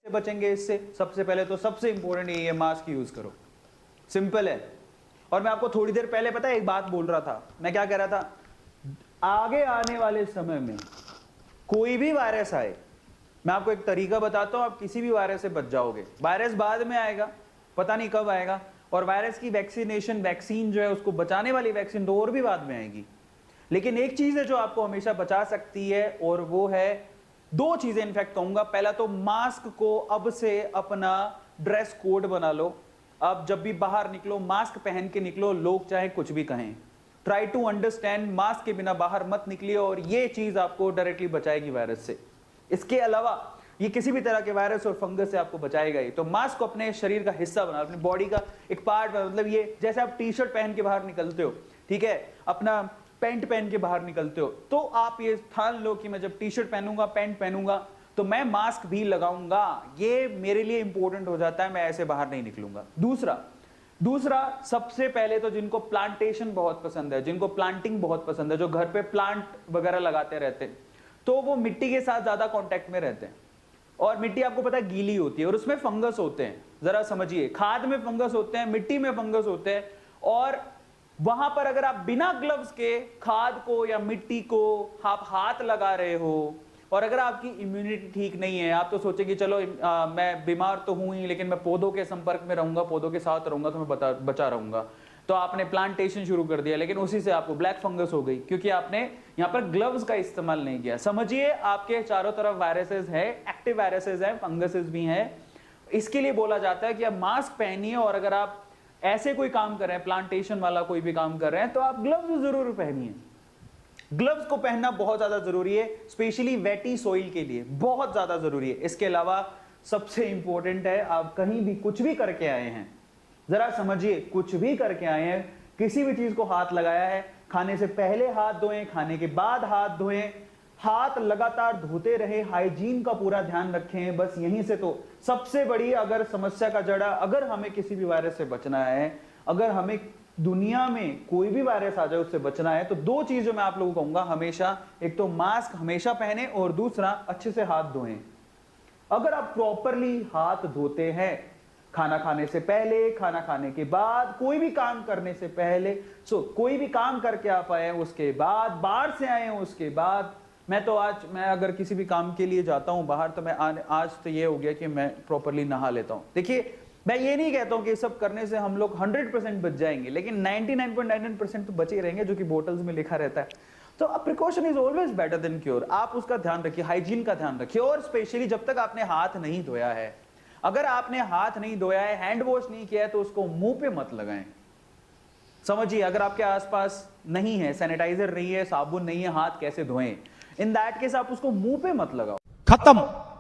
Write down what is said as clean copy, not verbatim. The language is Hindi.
बचेंगे इससे? सबसे पहले तो सबसे इंपॉर्टेंट ये मास्क यूज करो, सिंपल है। और मैं आपको थोड़ी देर पहले पता है एक बात बोल रहा था, मैं क्या कह रहा था, आगे आने वाले समय में कोई भी वायरस आए, मैं आपको एक तरीका बताता हूं, आप किसी भी वायरस से बच जाओगे। वायरस बाद में आएगा, पता नहीं कब आएगा, और वायरस की वैक्सीनेशन, वैक्सीन जो है उसको बचाने वाली वैक्सीन तो और भी बाद में आएगी। लेकिन एक चीज है जो आपको हमेशा बचा सकती है, और वो है, दो चीजें इनफैक्ट कहूंगा। पहला तो मास्क को अब से अपना ड्रेस कोड बना लो। अब जब भी बाहर निकलो मास्क पहन के निकलो, लोग चाहे कुछ भी कहें। ट्राई टू अंडरस्टैंड, मास्क के बिना बाहर मत निकलिए, और ये चीज आपको डायरेक्टली बचाएगी वायरस से। इसके अलावा ये किसी भी तरह के वायरस और फंगस से आपको बचाएगा ही। तो मास्क को अपने शरीर का हिस्सा बना, अपनी बॉडी का एक पार्ट, मतलब ये जैसे आप टी शर्ट पहन के बाहर निकलते हो, ठीक है, अपना पैंट पहन के बाहर निकलते हो, तो आप ये ठान लो कि मैं जब टी शर्ट पहनूंगा, पैंट पहनूंगा, तो मैं मास्क भी लगाऊंगा। ये मेरे लिए इंपॉर्टेंट हो जाता है, मैं ऐसे बाहर नहीं निकलूंगा। दूसरा सबसे पहले तो जिनको प्लांटेशन बहुत पसंद है, जिनको प्लांटिंग बहुत पसंद है, जो घर पे प्लांट वगैरह लगाते रहते हैं, तो वो मिट्टी के साथ ज्यादा कांटेक्ट में रहते हैं। और मिट्टी आपको पता है गीली होती है और उसमें फंगस होते हैं। जरा समझिए, खाद में फंगस होते हैं, मिट्टी में फंगस होते हैं, और वहां पर अगर आप बिना ग्लव्स के खाद को या मिट्टी को आप हाथ लगा रहे हो, और अगर आपकी इम्यूनिटी ठीक नहीं है, आप तो सोचेंगे चलो मैं बीमार तो हूं ही, लेकिन मैं पौधों के संपर्क में रहूंगा, पौधों के साथ रहूंगा, तो मैं बचा रहूंगा। तो आपने प्लांटेशन शुरू कर दिया, लेकिन उसी से आपको ब्लैक फंगस हो गई, क्योंकि आपने यहां पर ग्लव्स का इस्तेमाल नहीं किया। समझिए, आपके चारों तरफ वायरसेस है, एक्टिव वायरसेस है, फंगसेस भी हैं। इसके लिए बोला जाता है कि आप मास्क पहनिए, और अगर आप ऐसे कोई काम कर रहे हैं, प्लांटेशन वाला कोई भी काम कर रहे हैं, तो आप ग्लव्स जरूर पहनिए। ग्लव्स को पहनना बहुत ज्यादा जरूरी है, स्पेशली वेटी सॉइल के लिए बहुत ज्यादा जरूरी है। इसके अलावा सबसे इंपॉर्टेंट है, आप कहीं भी कुछ भी करके आए हैं, जरा समझिए, कुछ भी करके आए हैं, किसी भी चीज को हाथ लगाया है, खाने से पहले हाथ धोएं, खाने के बाद हाथ धोएं, हाथ लगातार धोते रहे, हाइजीन का पूरा ध्यान रखें। बस यहीं से तो सबसे बड़ी अगर समस्या का जड़ा, अगर हमें किसी भी वायरस से बचना है, अगर हमें दुनिया में कोई भी वायरस आ जाए उससे बचना है, तो दो चीजों मैं आप लोगों को कहूंगा हमेशा, एक तो मास्क हमेशा पहने, और दूसरा अच्छे से हाथ धोएं। अगर आप प्रॉपरली हाथ धोते हैं, खाना खाने से पहले, खाना खाने के बाद, कोई भी काम करने से पहले, कोई भी काम करके आप आए उसके बाद, बाहर से आए उसके बाद, मैं अगर किसी भी काम के लिए जाता हूं बाहर, तो मैं आज तो ये हो गया कि मैं प्रॉपरली नहा लेता हूं। देखिए, मैं ये नहीं कहता हूं कि सब करने से हम लोग 100% बच जाएंगे, लेकिन 99.99% तो बचे रहेंगे, जो कि बोतल्स में लिखा रहता है। तो precaution is always better than cure. आप उसका ध्यान रखिए, हाइजीन का ध्यान रखिए, और स्पेशली जब तक आपने हाथ नहीं धोया है, अगर आपने हाथ नहीं धोया है, हैंड वॉश नहीं किया है, तो उसको मुंह पे मत लगाएं। समझिए, अगर आपके आसपास नहीं है, सैनिटाइजर नहीं है, साबुन नहीं है, हाथ कैसे धोएं? इन दैट केस आप उसको मुंह पे मत लगाओ। खत्म।